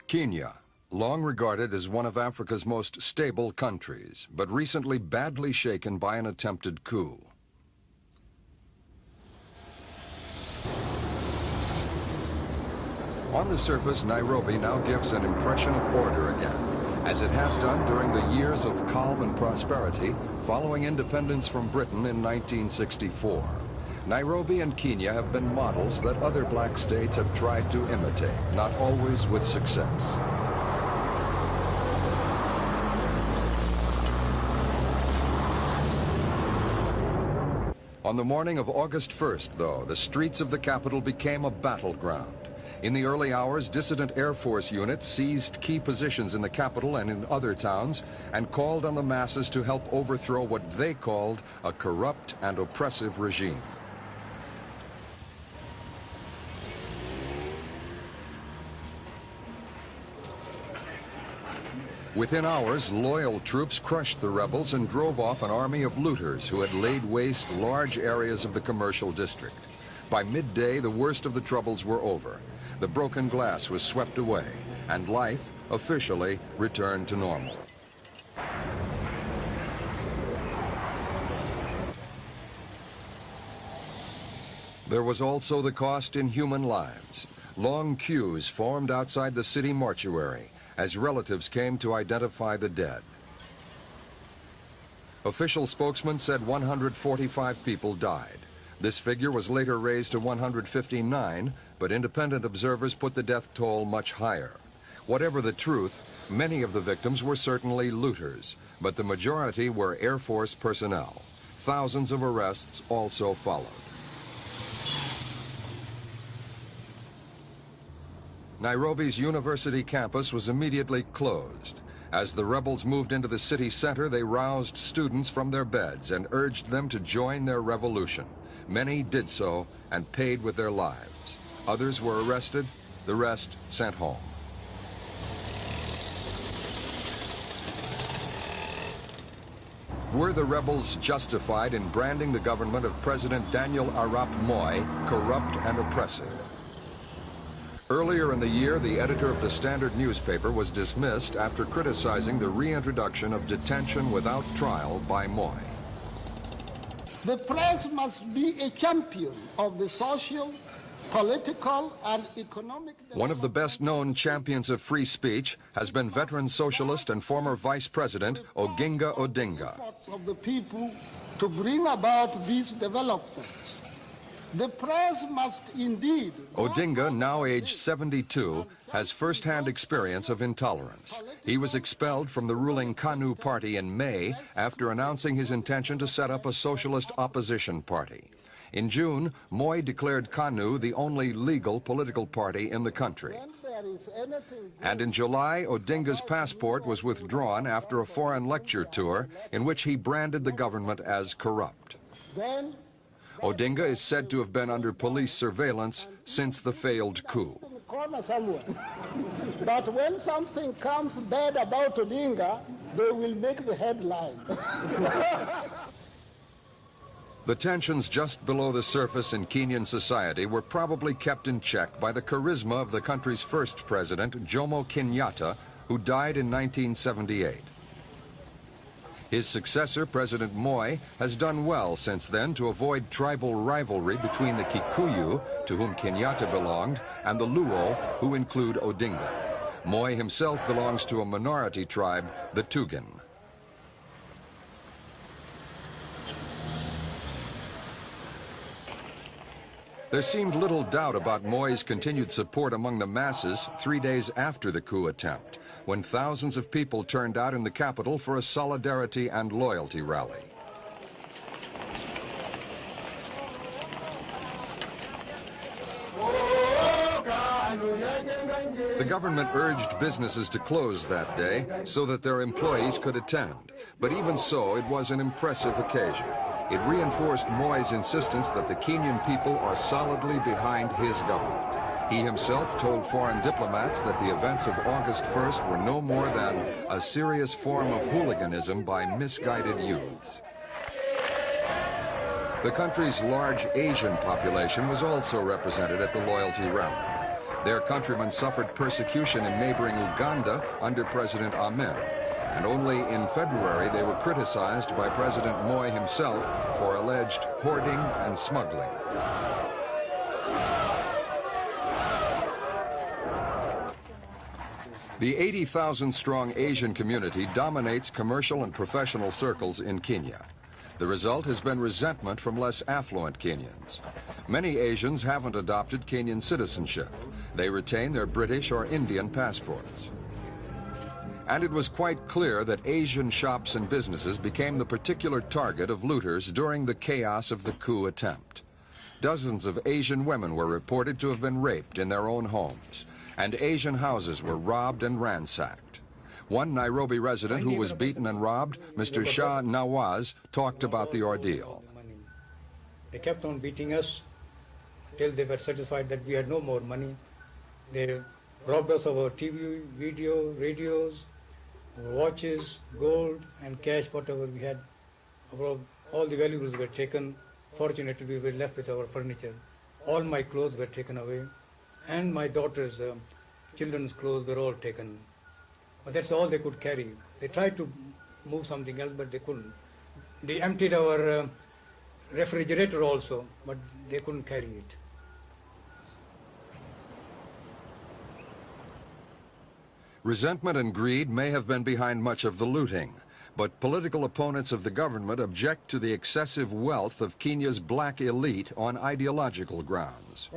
Kenya, long regarded as one of Africa's most stable countries, but recently badly shaken by an attempted coup. On the surface, Nairobi now gives an impression of order again, as it has done during the years of calm and prosperity following independence from Britain in 1964. Nairobi and Kenya have been models that other black states have tried to imitate, not always with success. On the morning of August 1st, though, the streets of the capital became a battleground. In the early hours, dissident Air Force units seized key positions in the capital and in other towns and called on the masses to help overthrow what they called a corrupt and oppressive regime. Within hours, loyal troops crushed the rebels and drove off an army of looters who had laid waste large areas of the commercial district. By midday, the worst of the troubles were over. The broken glass was swept away, and life officially returned to normal. There was also the cost in human lives. Long queues formed outside the city mortuary as relatives came to identify the dead. Official spokesmen said 145 people died. This figure was later raised to 159, but independent observers put the death toll much higher. Whatever the truth, many of the victims were certainly looters, but the majority were Air Force personnel. Thousands of arrests also followed. Nairobi's university campus was immediately closed. As the rebels moved into the city center, they roused students from their beds and urged them to join their revolution. Many did so and paid with their lives. Others were arrested, the rest sent home. Were the rebels justified in branding the government of President Daniel Arap Moi corrupt and oppressive? Earlier in the year, the editor of the Standard newspaper was dismissed after criticizing the reintroduction of detention without trial by Moi. The press must be a champion of the social, political, and economic development. One of the best-known champions of free speech has been veteran socialist and former vice president Oginga Odinga. Of the people to bring about these developments. The press must indeed... Odinga, now aged 72, has first-hand experience of intolerance. He was expelled from the ruling KANU party in May after announcing his intention to set up a socialist opposition party. In June, Moi declared KANU the only legal political party in the country. And in July, Odinga's passport was withdrawn after a foreign lecture tour in which he branded the government as corrupt. Odinga is said to have been under police surveillance since the failed coup. But when something comes bad about Odinga, they will make the headline. The tensions just below the surface in Kenyan society were probably kept in check by the charisma of the country's first president, Jomo Kenyatta, who died in 1978. His successor, President Moi, has done well since then to avoid tribal rivalry between the Kikuyu, to whom Kenyatta belonged, and the Luo, who include Odinga. Moi himself belongs to a minority tribe, the Tugen. There seemed little doubt about Moi's continued support among the masses 3 days after the coup attempt, when thousands of people turned out in the capital for a solidarity and loyalty rally. The government urged businesses to close that day so that their employees could attend, but even so, it was an impressive occasion. It reinforced Moi's insistence that the Kenyan people are solidly behind his government. He himself told foreign diplomats that the events of August 1st were no more than a serious form of hooliganism by misguided youths. The country's large Asian population was also represented at the loyalty rally. Their countrymen suffered persecution in neighboring Uganda under President Amin, and only in February they were criticized by President Moi himself for alleged hoarding and smuggling. The 80,000-strong Asian community dominates commercial and professional circles in Kenya. The result has been resentment from less affluent Kenyans. Many Asians haven't adopted Kenyan citizenship. They retain their British or Indian passports. And it was quite clear that Asian shops and businesses became the particular target of looters during the chaos of the coup attempt. Dozens of Asian women were reported to have been raped in their own homes, and Asian houses were robbed and ransacked. One Nairobi resident who was beaten and robbed, Mr. Shah Nawaz, talked about the ordeal. They kept on beating us till they were satisfied that we had no more money. They robbed us of our TV, video, radios, watches, gold, and cash, whatever we had. All the valuables were taken. Fortunately, we were left with our furniture. All my clothes were taken away, and my daughter's children's clothes were all taken. But that's all they could carry. They tried to move something else, but they couldn't. They emptied our refrigerator also, but they couldn't carry it. Resentment and greed may have been behind much of the looting, but political opponents of the government object to the excessive wealth of Kenya's black elite on ideological grounds.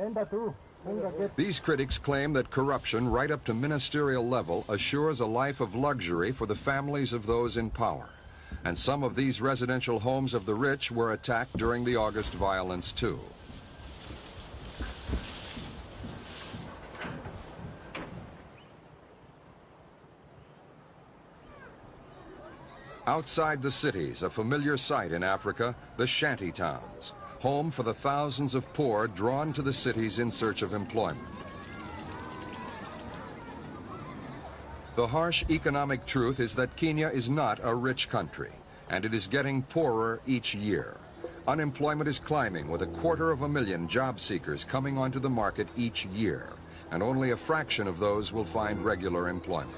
These critics claim that corruption right up to ministerial level assures a life of luxury for the families of those in power. And some of these residential homes of the rich were attacked during the August violence too. Outside the cities, a familiar sight in Africa, the shanty towns, home for the thousands of poor drawn to the cities in search of employment. The harsh economic truth is that Kenya is not a rich country, and it is getting poorer each year. Unemployment is climbing, with 250,000 job seekers coming onto the market each year, and only a fraction of those will find regular employment.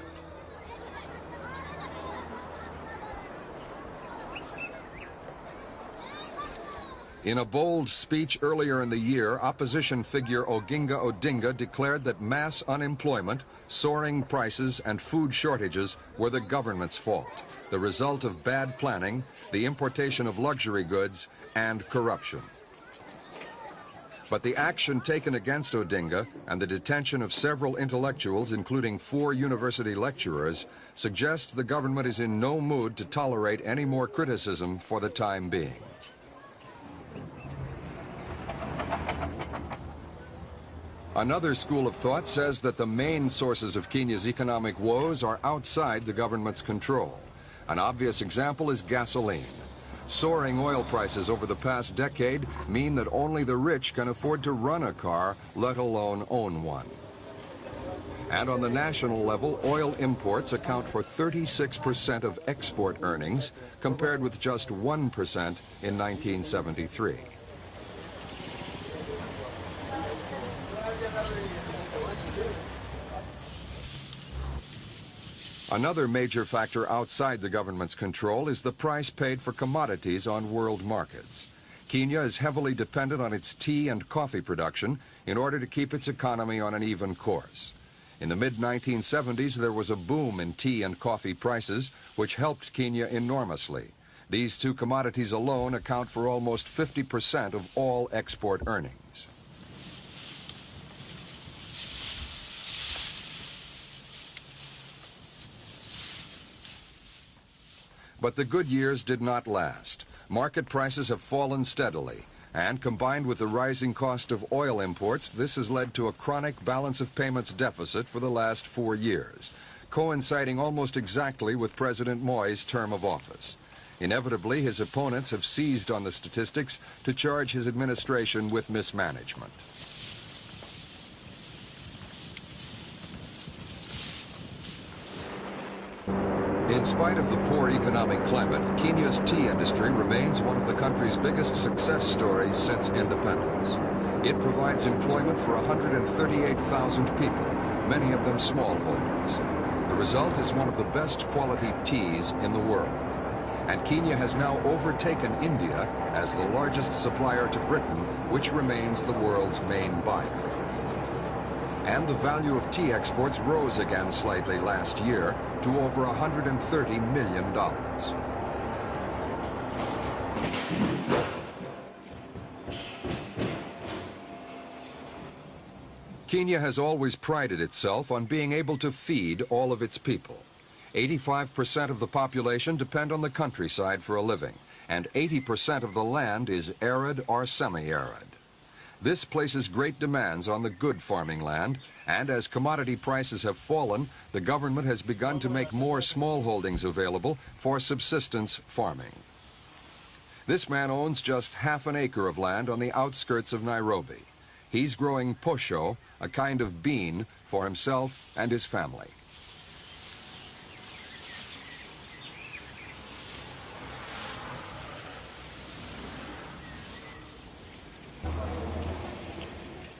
In a bold speech earlier in the year, opposition figure Oginga Odinga declared that mass unemployment, soaring prices, and food shortages were the government's fault, the result of bad planning, the importation of luxury goods, and corruption. But the action taken against Odinga and the detention of several intellectuals, including 4 university lecturers, suggests the government is in no mood to tolerate any more criticism for the time being. Another school of thought says that the main sources of Kenya's economic woes are outside the government's control. An obvious example is gasoline. Soaring oil prices over the past decade mean that only the rich can afford to run a car, let alone own one. And on the national level, oil imports account for 36% of export earnings, compared with just 1% in 1973. Another major factor outside the government's control is the price paid for commodities on world markets. Kenya is heavily dependent on its tea and coffee production in order to keep its economy on an even course. In the mid-1970s, there was a boom in tea and coffee prices, which helped Kenya enormously. These two commodities alone account for almost 50% of all export earnings. But the good years did not last. Market prices have fallen steadily, and combined with the rising cost of oil imports, this has led to a chronic balance of payments deficit for the last 4 years, coinciding almost exactly with President Moi's term of office. Inevitably, his opponents have seized on the statistics to charge his administration with mismanagement. In spite of the poor economic climate, Kenya's tea industry remains one of the country's biggest success stories since independence. It provides employment for 138,000 people, many of them smallholders. The result is one of the best quality teas in the world. And Kenya has now overtaken India as the largest supplier to Britain, which remains the world's main buyer. And the value of tea exports rose again slightly last year to over $130 million. Kenya has always prided itself on being able to feed all of its people. 85% of the population depend on the countryside for a living, and 80% of the land is arid or semi-arid. This places great demands on the good farming land, and as commodity prices have fallen, the government has begun to make more small holdings available for subsistence farming. This man owns just half an acre of land on the outskirts of Nairobi. He's growing posho, a kind of bean, for himself and his family.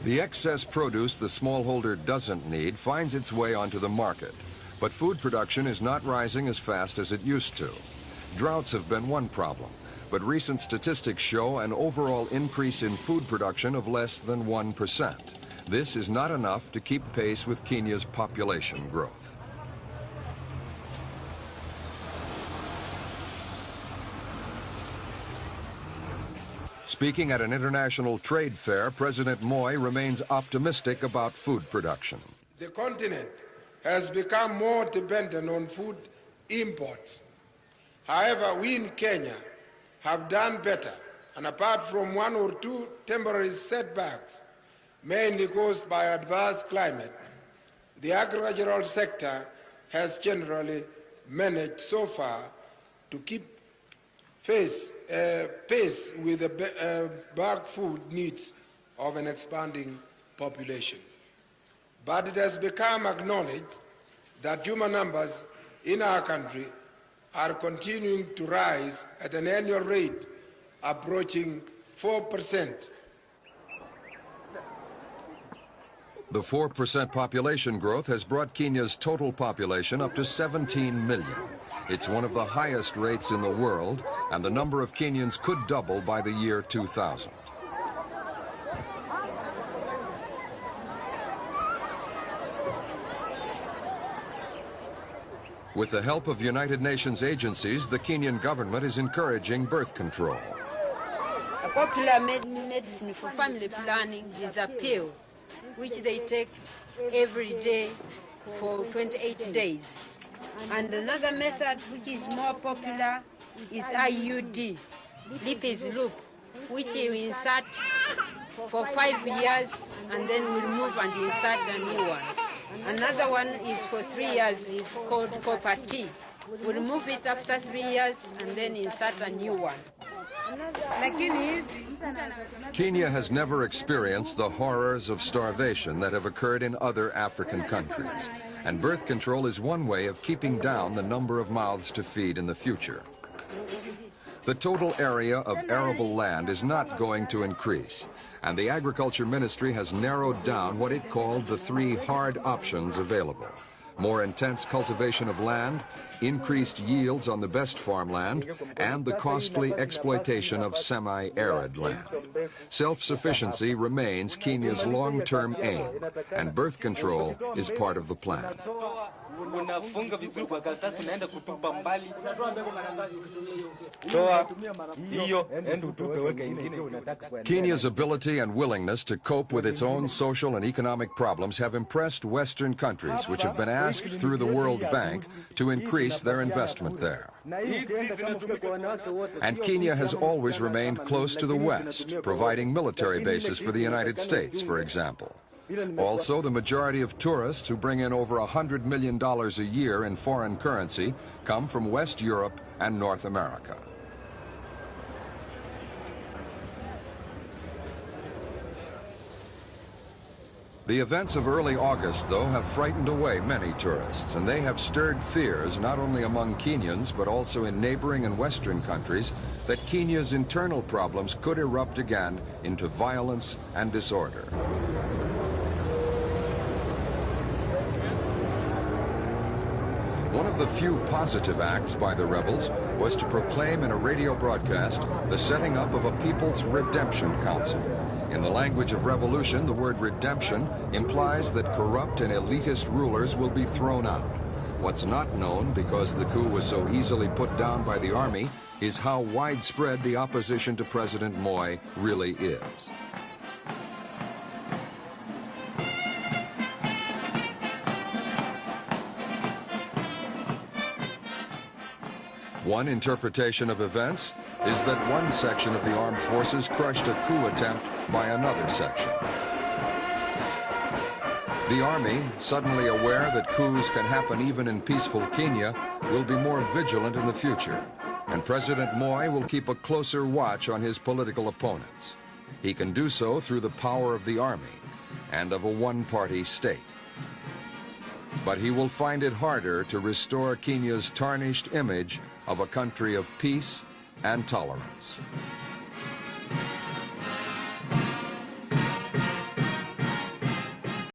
The excess produce the smallholder doesn't need finds its way onto the market, but food production is not rising as fast as it used to. Droughts have been one problem, but recent statistics show an overall increase in food production of less than 1%. This is not enough to keep pace with Kenya's population growth. Speaking at an international trade fair, President Moi remains optimistic about food production. The continent has become more dependent on food imports. However, we in Kenya have done better, and apart from one or two temporary setbacks, mainly caused by adverse climate, the agricultural sector has generally managed so far to keep pace with the bulk food needs of an expanding population. But it has become acknowledged that human numbers in our country are continuing to rise at an annual rate approaching 4%. The 4% population growth has brought Kenya's total population up to 17 million. It's one of the highest rates in the world, and the number of Kenyans could double by the year 2000. With the help of United Nations agencies, the Kenyan government is encouraging birth control. A popular medicine for family planning is a pill, which they take every day for 28 days. And another method which is more popular is IUD, lipase loop, which you insert for 5 years and then we remove and insert a new one. Another one is for 3 years, it's called copper T. We remove it after 3 years and then insert a new one. Kenya has never experienced the horrors of starvation that have occurred in other African countries, and birth control is one way of keeping down the number of mouths to feed in the future. The total area of arable land is not going to increase, and the Agriculture Ministry has narrowed down what it called the 3 hard options available: more intense cultivation of land, increased yields on the best farmland, and the costly exploitation of semi-arid land. Self-sufficiency remains Kenya's long-term aim, and birth control is part of the plan. Kenya's ability and willingness to cope with its own social and economic problems have impressed Western countries, which have been asked through the World Bank to increase their investment there. And Kenya has always remained close to the West, providing military bases for the United States, for example. Also, the majority of tourists who bring in over $100 million a year in foreign currency come from West Europe and North America. The events of early August, though, have frightened away many tourists, and they have stirred fears not only among Kenyans, but also in neighboring and Western countries, that Kenya's internal problems could erupt again into violence and disorder. One of the few positive acts by the rebels was to proclaim in a radio broadcast the setting up of a People's Redemption Council. In the language of revolution, the word redemption implies that corrupt and elitist rulers will be thrown out. What's not known, because the coup was so easily put down by the army, is how widespread the opposition to President Moi really is. One interpretation of events is that one section of the armed forces crushed a coup attempt by another section. The army, suddenly aware that coups can happen even in peaceful Kenya, will be more vigilant in the future, and President Moi will keep a closer watch on his political opponents. He can do so through the power of the army and of a one-party state. But he will find it harder to restore Kenya's tarnished image of a country of peace and tolerance.